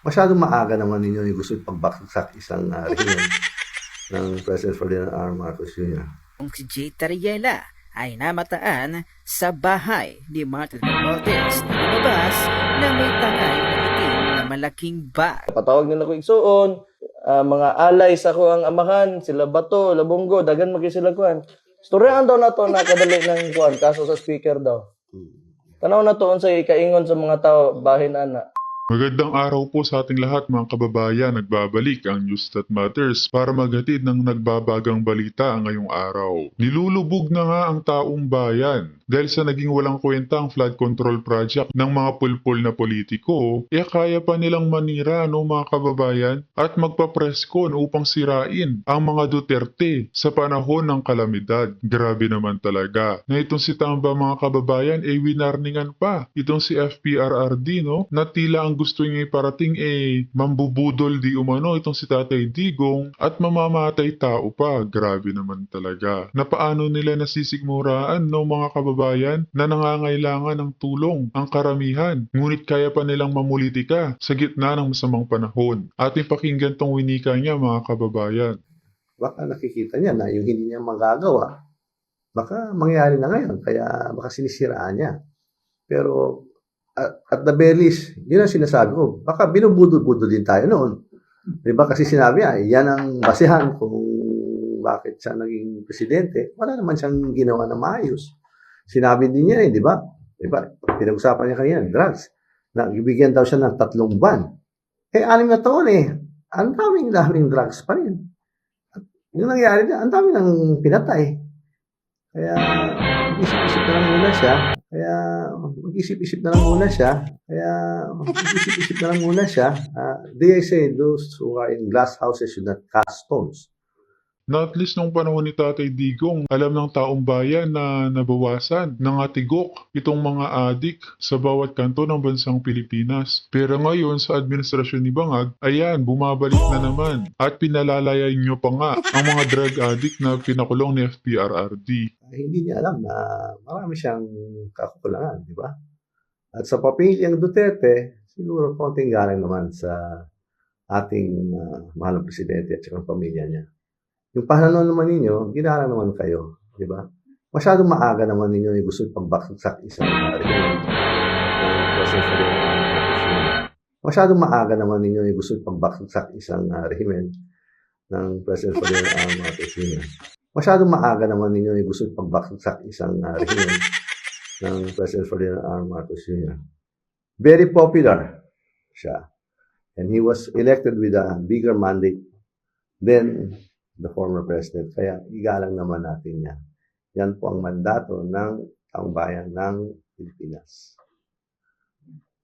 Masyadong maaga naman ninyo yung gusto pagbaksak isang rehimen ng President Ferdinand R. Marcos Jr. Kung si Jay Tariela ay namataan sa bahay ni Martin Romualdez na lumabas na may tangay na itim na malaking bag. Patawag nila ko igsuon, mga alay sa ko ang amahan, sila Bato, Labonggo, dagan magi sila kuan. Storyahan daw nato na kadali ng kuan kaso sa speaker daw. Tanaw na to unsay kaingon sa mga tao bahin ana. Magandang araw po sa ating lahat mga kababayan. Nagbabalik ang News That Matters para maghatid ng nagbabagang balita ngayong araw. Nilulubog na nga ang taong bayan dahil sa naging walang kwenta ang flood control project ng mga pulpul na politiko, kaya pa nilang manira mga kababayan at magpapreskon upang sirain ang mga Duterte sa panahon ng kalamidad. Grabe naman talaga na itong si Tamba mga kababayan winarningan pa itong si FPRRD na tila ang gusto niya iparating mambubudol di umano itong si Tatay Digong at mamamatay tao pa. Grabe naman talaga. Na paano nila nasisigmuraan mga kababayan na nangangailangan ng tulong ang karamihan. Ngunit kaya pa nilang mamulitika sa gitna ng masamang panahon. Ating pakinggan tong winika niya mga kababayan. Baka nakikita niya na yung hindi niya magagawa, baka mangyari na ngayon, kaya baka sinisiraan niya. Pero at the very least, yun ang sinasabi ko. Baka binubudol-budol din tayo noon. Di ba? Kasi sinabi niya, yan ang basihan kung bakit siya naging presidente. Wala naman siyang ginawa na maayos. Sinabi din niya di ba? Di ba? Pinag-usapan niya kanina, drugs. Nagbigyan daw siya ng 3 buwan. 6 na taon ang daming drugs pa rin. At yung nangyari na, ang dami ng pinatay. Kaya mag-isip-isip na lang muna siya. They say those who are in glass houses should not cast stones. Na at least nung panahon ni Tatay Digong, alam ng taong bayan na nabawasan ng atigok itong mga adik sa bawat kanto ng bansang Pilipinas. Pero ngayon sa administrasyon ni Bangag, ayan, bumabalik na naman. At pinalalayan nyo pa nga ang mga drug addict na pinakulong ni FPRRD. Hindi niya alam na marami siyang kakulangan, di ba? At sa papilyang Duterte, siguro konting galang naman sa ating mahal na presidente at saka pamilya niya. Yung pahananon naman ninyo, ginalang naman kayo, di ba? Masyadong maaga naman ninyo yung gusto pagbaksak isang rehimen ng President Ferdinand R. Marcos Jr. Masyadong maaga naman ninyo yung gusto pagbaksak isang rehimen ng President Ferdinand R. Marcos Jr. Masyadong maaga naman ninyo yung gusto pagbaksak isang rehimen ng President Ferdinand R. Marcos Jr. Very popular siya. And he was elected with a bigger mandate than the former president. Kaya igalang naman natin yan. Yan po ang mandato ng taong bayan ng Pilipinas.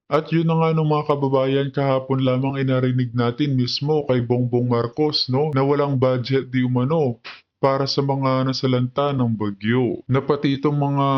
At yun na nga mga kababayan, kahapon lamang inarinig natin mismo kay Bongbong Marcos na walang budget di umano para sa mga nasalanta ng bagyo. Na pati itong mga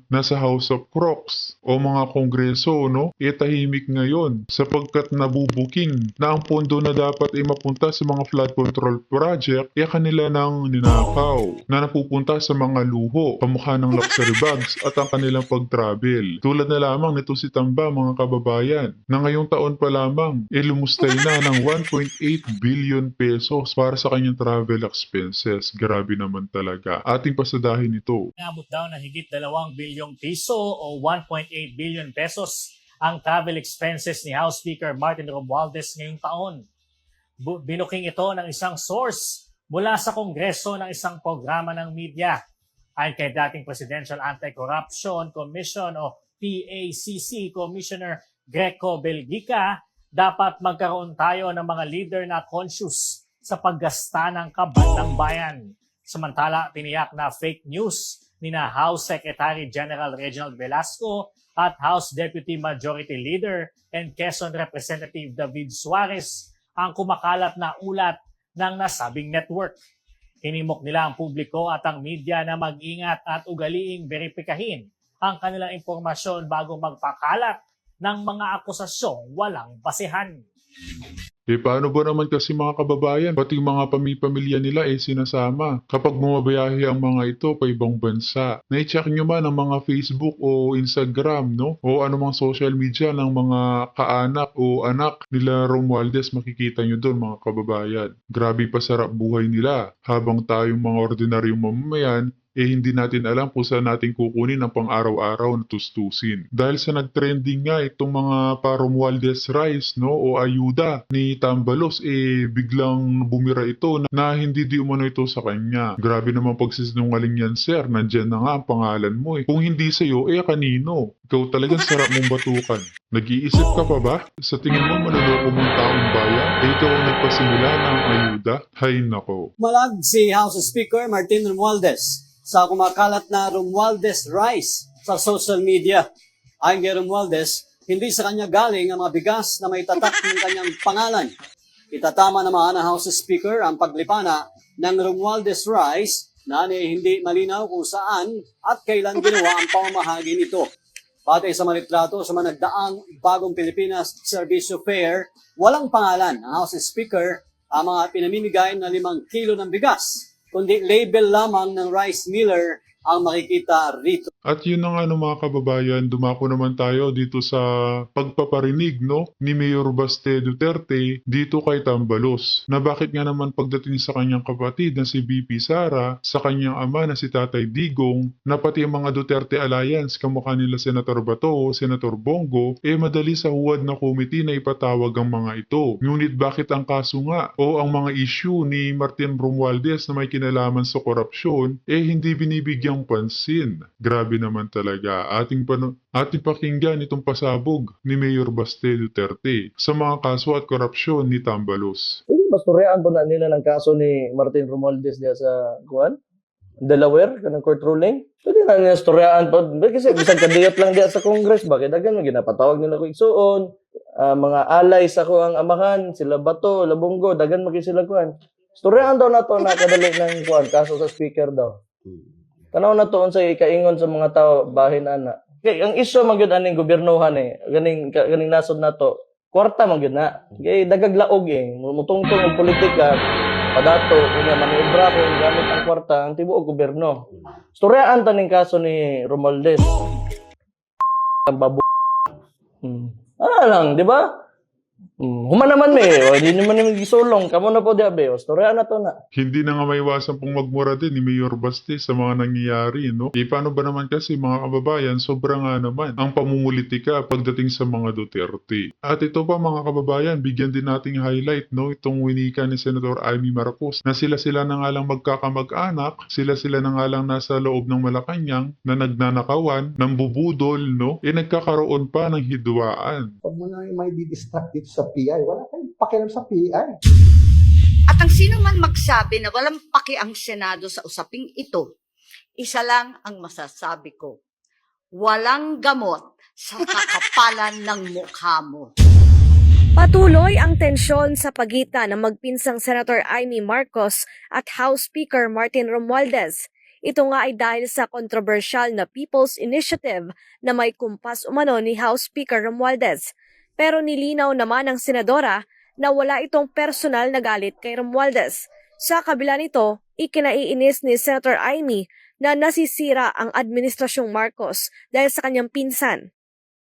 nasa House of Crocs o mga kongreso, tahimik ngayon sapagkat nabubuking na ang pondo na dapat mapunta sa mga flood control project kanila nang ninakaw na napupunta sa mga luho, pamukha ng luxury bags at ang kanilang pag-travel. Tulad na lamang nito si Tamba mga kababayan na ngayong taon pa lamang lumustay na ng 1.8 billion pesos para sa kanyang travel expenses. Grabe naman talaga. Ating pasadahin ito. Inabot daw na higit 2 bilyong piso o 1.8 billion pesos ang travel expenses ni House Speaker Martin Romualdez ngayong taon. Binuking ito ng isang source mula sa Kongreso ng isang programa ng media. Ayon kay dating Presidential Anti-Corruption Commission o PACC Commissioner Greco Belgica, dapat magkaroon tayo ng mga leader na conscious sa paggasta ng kaban ng bayan. Samantala, tiniyak na fake news ni na House Secretary General Reginald Velasco at House Deputy Majority Leader and Quezon Representative David Suarez ang kumakalat na ulat ng nasabing network. Hinimok nila ang publiko at ang media na mag-ingat at ugaliing beripikahin ang kanilang impormasyon bago magpakalat ng mga akusasyong walang basehan. Paano ba naman kasi mga kababayan, pati mga pamilya nila sinasama kapag bumabiyahe ang mga ito pa ibang bansa. Na-check nyo man ang mga Facebook o Instagram, no? O anumang social media ng mga kaanak o anak nila Romualdez, makikita nyo doon mga kababayan. Grabe pa sarap buhay nila habang tayong mga ordinaryong mamamayan hindi natin alam kung saan natin kukunin ang pang-araw-araw na tustusin. Dahil sa nag-trending nga itong mga pa-Romualdez rice, no, o ayuda ni Tambalos, biglang bumira ito na hindi di umano ito sa kanya. Grabe naman pagsisinungaling yan, sir. Nandyan na nga ang pangalan mo. Kung hindi sa'yo, kanino? Ikaw talagang sarap mong batukan. Nag-iisip ka pa ba? Sa tingin mo manloloko mong taong bayan? Ikaw ang nagpasimula ng ayuda? Hay nako. Malag si House Speaker Martin Romualdez sa kumakalat na Romualdez rice sa social media. Ayon kay Romualdez, hindi sa kanya galing ang mga bigas na may tatak ng kanyang pangalan. Itatama naman ng House Speaker ang paglipana ng Romualdez rice na hindi malinaw kung saan at kailan ginawa ang pamamahagi nito. Pati sa malitrato sa mga nagdaang Bagong Pilipinas Servicio Fair, walang pangalan ang House Speaker ang mga pinamimigay na 5 kilo ng bigas, kundi label lamang ng rice miller ang makikita rito. At yun na nga mga kababayan, dumako naman tayo dito sa pagpaparinig ni Mayor Baste Duterte dito kay Tambalos. Na bakit nga naman pagdating sa kanyang kapatid na si BP Sara, sa kanyang ama na si Tatay Digong, na pati ang mga Duterte Alliance, kamukha nila Senator Bato o Senator Bongo, madali sa huwad na komite na ipatawag ang mga ito. Ngunit bakit ang kaso nga o ang mga issue ni Martin Romualdez na may kinalaman sa korupsyon, hindi binibigyang pansin? Grabe naman talaga. Ating pakinggan itong pasabog ni Mayor Baste Duterte sa mga kaso at korupsyon ni Tambalos. Hindi, bastorean po na nila ng kaso ni Martin Romualdez diya sa Delaware, kanang court ruling. Pwede na nila storyaan po. Kasi bisag kadiyot lang diya sa Congress. Bakit dagan ginapatawag nila ko igsuon. Mga alay sa ko ang amahan, sila Bato, Labonggo, dagan magi sila kuan. Storyaan daw na to na kadali ng kaso sa speaker daw. Tanaw na to unsay kaingon sa mga tao bahin ana. Kay ang isyu man gyud aning gobyernohan ganing nasod nato. Kwarta man gyud na. Kay dagag laog mutungtong og politika. Padato unya maniobra kung gamit ang kwarta ang tibuok gobyerno. Storyaan taning kaso ni Romualdez. Ang babu. Lang, di ba? Human naman hindi naman gisulong. Kamo na po diabe, storyaan na to na. Hindi na nga maiwasan pong magmura din ni Mayor Baste sa mga nangyayari, no? Paano ba naman kasi mga kababayan, sobrang nga naman ang pamumulitika pagdating sa mga Duterte. At ito pa mga kababayan, bigyan din nating highlight, no? Itong winika ni Senator Amy Marcos na sila na nga lang magkakamag-anak, sila na nga lang nasa loob ng Malacanang na nagnanakawan, ng bubudol, no? Nagkakaroon pa ng hidwaan. Pag mo na may didistract dito sa PI, wala kayong pakialam sa PI. At ang sino man magsabi na walang paki ang Senado sa usaping ito, isa lang ang masasabi ko, walang gamot sa kakapalan ng mukha mo. Patuloy ang tensyon sa pagitan ng magpinsang Senator Amy Marcos at House Speaker Martin Romualdez. Ito nga ay dahil sa kontrobersyal na People's Initiative na may kumpas umano ni House Speaker Romualdez. Pero nilinaw naman ng senadora na wala itong personal na galit kay Romualdez. Sa kabila nito, ikinaiinis ni Senator Amy na nasisira ang administrasyong Marcos dahil sa kanyang pinsan.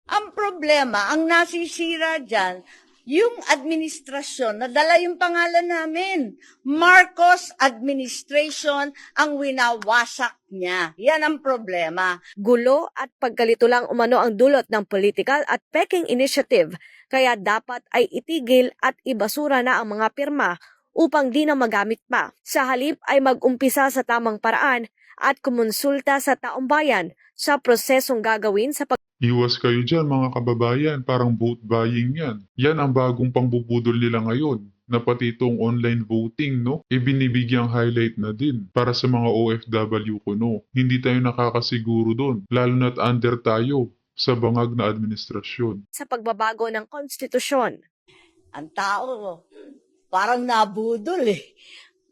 Ang problema, ang nasisira dyan, yung administrasyon, nadala yung pangalan namin. Marcos Administration ang winawasak niya. Yan ang problema. Gulo at pagkalito lang umano ang dulot ng political at peking initiative, kaya dapat ay itigil at ibasura na ang mga pirma upang di na magamit pa. Sa halip ay mag-umpisa sa tamang paraan at kumonsulta sa taong bayan sa prosesong gagawin sa Iwas kayo dyan mga kababayan, parang vote buying yan. Yan ang bagong pangbubudol nila ngayon. Na pati itong online voting, no? Binibigyang highlight na din para sa mga OFW ko, no? Hindi tayo nakakasiguro doon, lalo na't under tayo sa bangag na administrasyon. sa pagbabago ng konstitusyon. Ang tao, parang nabudol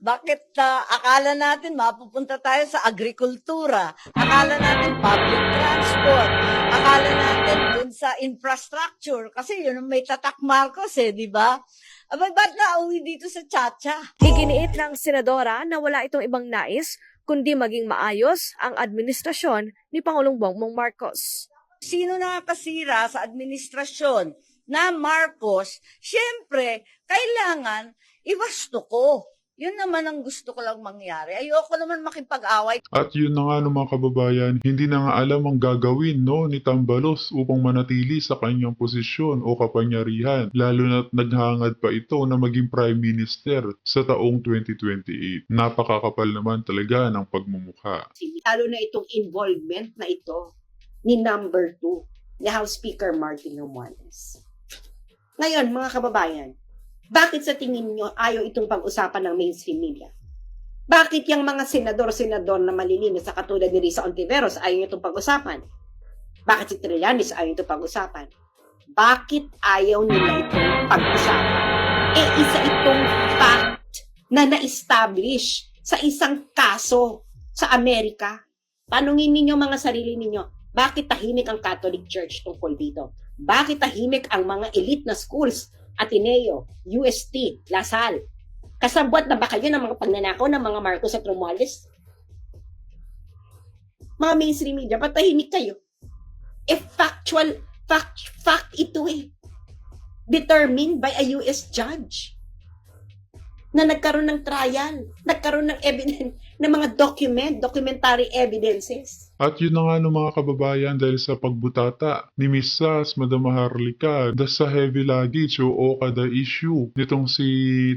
Bakit akala natin mapupunta tayo sa agrikultura? Akala natin public transport? Akala natin dun sa infrastructure? Kasi yun ang may tatak Marcos di ba? Abay, ba't nauwi dito sa Chacha? Iginiit ng senadora na wala itong ibang nais kundi maging maayos ang administrasyon ni Pangulong Bongbong Marcos. Sino nakakasira sa administrasyon na Marcos? Siyempre, kailangan iwasto ko. Yun naman ang gusto ko lang mangyari. Ayoko naman makipag-away. At yun na nga no mga kababayan, hindi na nga alam ang gagawin ni Tambalos upang manatili sa kanyang posisyon o kapangyarihan, lalo na't naghangad pa ito na maging Prime Minister sa taong 2028. Napakakapal naman talaga ng pagmumukha. Lalo na itong involvement na ito ni number 2, ni House Speaker Martin Romualdez. Ngayon, mga kababayan, bakit sa tingin nyo ayaw itong pag-usapan ng mainstream media? Bakit yung mga senador-senador na malilinis sa katulad ni Risa Ontiveros ayaw itong pag-usapan? Bakit si Trillanes ayaw itong pag-usapan? Bakit ayaw nila itong pag-usapan? Isa itong fact na na-establish sa isang kaso sa Amerika. Tanungin ninyo mga sarili ninyo, bakit tahimik ang Catholic Church tungkol dito? Bakit tahimik ang mga elite na schools, Ateneo, UST, Lasal? Kasabwat na ba kayo ng mga pagnanakaw ng mga Marcos at Romualdez? Mga mainstream media, patahimik kayo. Fact ito determined by a US judge na nagkaroon ng trial, nagkaroon ng evidence, ng mga documentary evidences. At yun na nga no mga kababayan, dahil sa pagbutata ni Miss Sas, Madam Maharlika, sa heavy luggage o OCADA issue nitong si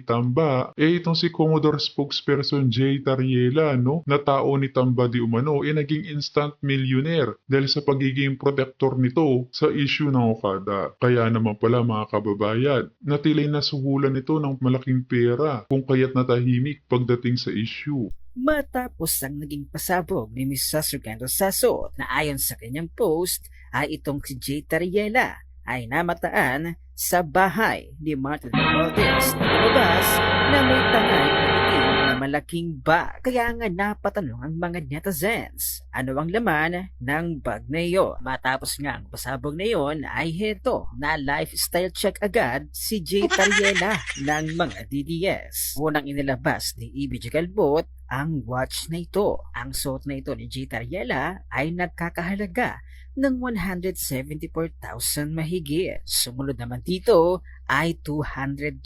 Tamba, itong si Commodore spokesperson Jay Tariela, na tao ni Tamba di umano, naging instant millionaire dahil sa pagiging protector nito sa issue ng OCADA. Kaya naman pala mga kababayan, natilay nasuhulan nito ng malaking pera kung kaya't natahimik pagdating sa issue. Matapos ang naging pasabog ni Ms. Surgando Saso na ayon sa kanyang post ay itong si Jay Tariela ay namataan sa bahay ni Martin Romualdez na lumabas na may tangay na itim na malaking bag. Kaya nga napatanong ang mga netizens, ano ang laman ng bag na iyon? Matapos nga ang pasabog na iyon ay heto na lifestyle check agad si Jay Tariela ng mga DDS. Unang inilabas ni EBJ Galbot ang watch na ito. Ang suot na ito ni Jay Tariela ay nagkakahalaga ng 174,000 mahigit. Sumunod naman dito ay 220,000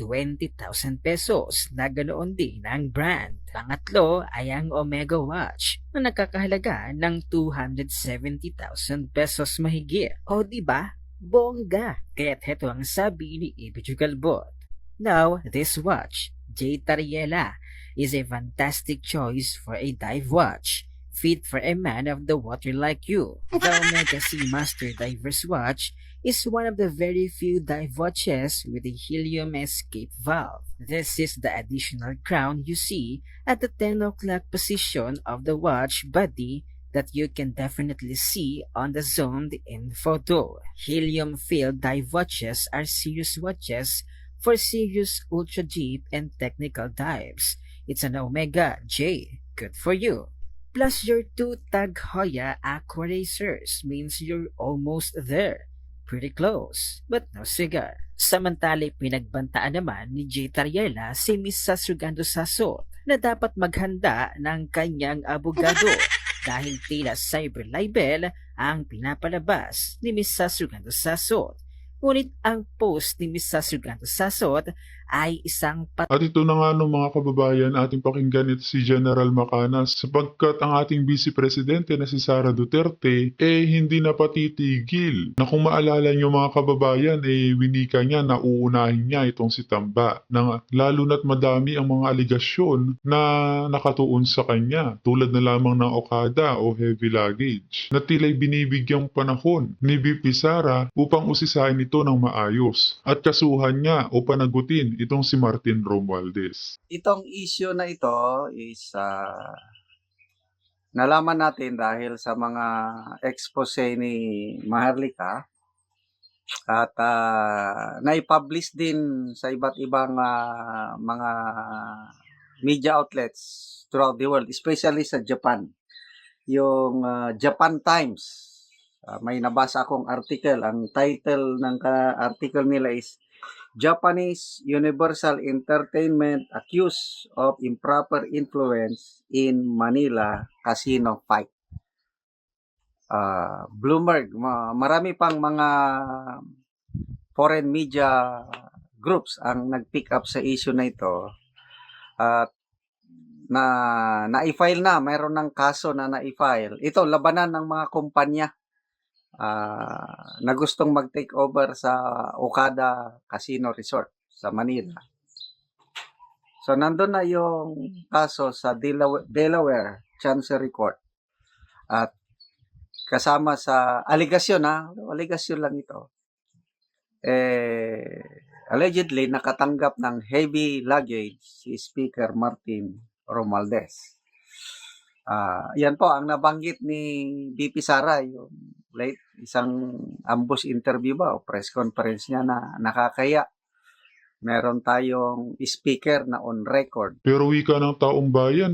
pesos na ganoon din ang brand. Pangatlo ay ang Omega Watch na nagkakahalaga ng 270,000 pesos mahigit. O diba? Bongga! Kaya't heto ang sabi ni Ibig Galbot. Now, this watch, Jay Tariela, is a fantastic choice for a dive watch, fit for a man of the water like you. The Omega Seamaster Diver's Watch is one of the very few dive watches with a helium escape valve. This is the additional crown you see at the 10 o'clock position of the watch body that you can definitely see on the zoomed-in photo. Helium-filled dive watches are serious watches for serious ultra-deep and technical dives. It's an Omega J. Good for you. Plus your 2 Tag Heuer Aqua Racers means you're almost there. Pretty close, but no cigar. Samantala pinagbantaan naman ni Jay Tariela si Miss Surgando Saso na dapat maghanda ng kanyang abogado dahil tila cyber libel ang pinapalabas ni Miss Surgando Saso. Ngunit ang post ni Miss Surgando Saso ay isang At ito na nga mga kababayan, ating pakinggan ito si General Macanas sapagkat ang ating Vice Presidente na si Sara Duterte hindi na patitigil. Na kung maalala nyo mga kababayan, winika niya na uunahin niya itong si Tamba. Lalo na't madami ang mga aligasyon na nakatuon sa kanya tulad na lamang ng OCADA o heavy luggage na tila'y binibigyang panahon ni VP Sara upang usisahin ito ng maayos at kasuhan niya o panagutin itong si Martin Romualdez. Itong issue na ito is nalaman natin dahil sa mga expose ni Maharlika at naipublish din sa iba't ibang mga media outlets throughout the world, especially sa Japan. Yung Japan Times, may nabasa akong article. Ang title ng article nila is Japanese Universal Entertainment accused of improper influence in Manila casino fight. Bloomberg, marami pang mga foreign media groups ang nag-pick up sa issue na ito. At na-i-file na, mayroon ng kaso na na-i-file. Ito, labanan ng mga kumpanya na gustong mag-take over sa Okada Casino Resort sa Manila. So, nandun na yung kaso sa Delaware Chancery Court. At kasama sa aligasyon, aligasyon lang ito. Allegedly, nakatanggap ng heavy luggage si Speaker Martin Romualdez. Yan po ang nabanggit ni VP Sara, yung isang ambush interview ba o press conference niya na nakakaya. Meron tayong speaker na on record. Pero wika ng taong bayan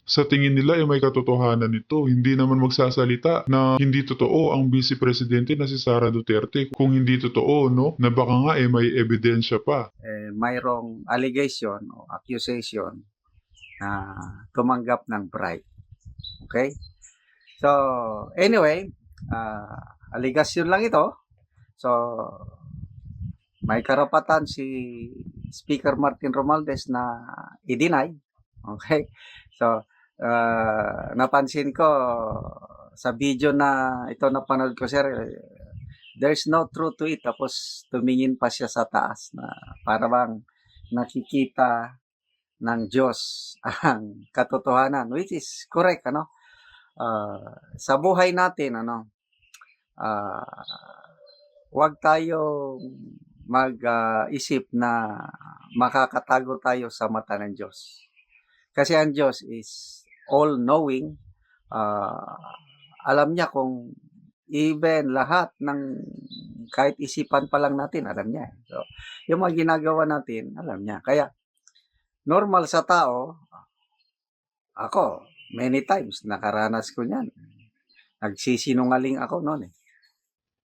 sa tingin nila may katotohanan nito. Hindi naman magsasalita na hindi totoo ang Vice Presidente na si Sara Duterte. Kung hindi totoo, no, na baka nga may ebidensya pa. Mayroong allegation o accusation na tumanggap ng bribe. Okay? So, anyway, allegation lang ito. So, may karapatan si Speaker Martin Romualdez na i-deny. Okay? So, napansin ko sa video na ito napanood ko, sir, there's no truth to it. Tapos tumingin pa siya sa taas na para bang nakikita ng Diyos ang katotohanan, which is correct, ano? Sa buhay natin, huwag tayong mag-isip na makakatago tayo sa mata ng Diyos. Kasi ang Diyos is all-knowing. Alam niya kung even lahat ng kahit isipan pa lang natin, alam niya. So, yung mga ginagawa natin, alam niya. Kaya, normal sa tao, ako, many times, nakaranas ko niyan. Nagsisinungaling ako noon .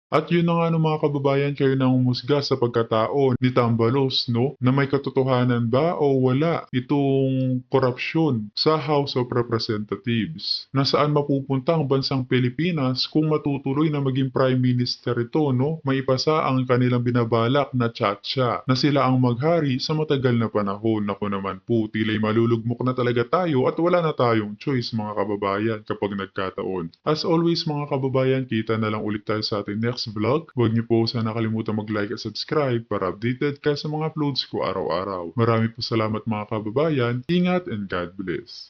At yun na nga no, mga kababayan, kayo nang humusga sa pagkatao ni Tambalos, no? Na may katotohanan ba o wala itong korupsyon sa House of Representatives? Na saan mapupunta ang bansang Pilipinas kung matutuloy na maging Prime Minister ito, no? Maipasa ang kanilang binabalak na tsatsya na sila ang maghari sa matagal na panahon. Naku naman po, tila'y malulugmok na talaga tayo at wala na tayong choice, mga kababayan, kapag nagkataon. As always, mga kababayan, kita na lang ulit tayo sa ating next vlog. Huwag niyo po sana nakalimutan mag-like at subscribe para updated ka sa mga uploads ko araw-araw. Marami po salamat, mga kababayan. Ingat and God bless.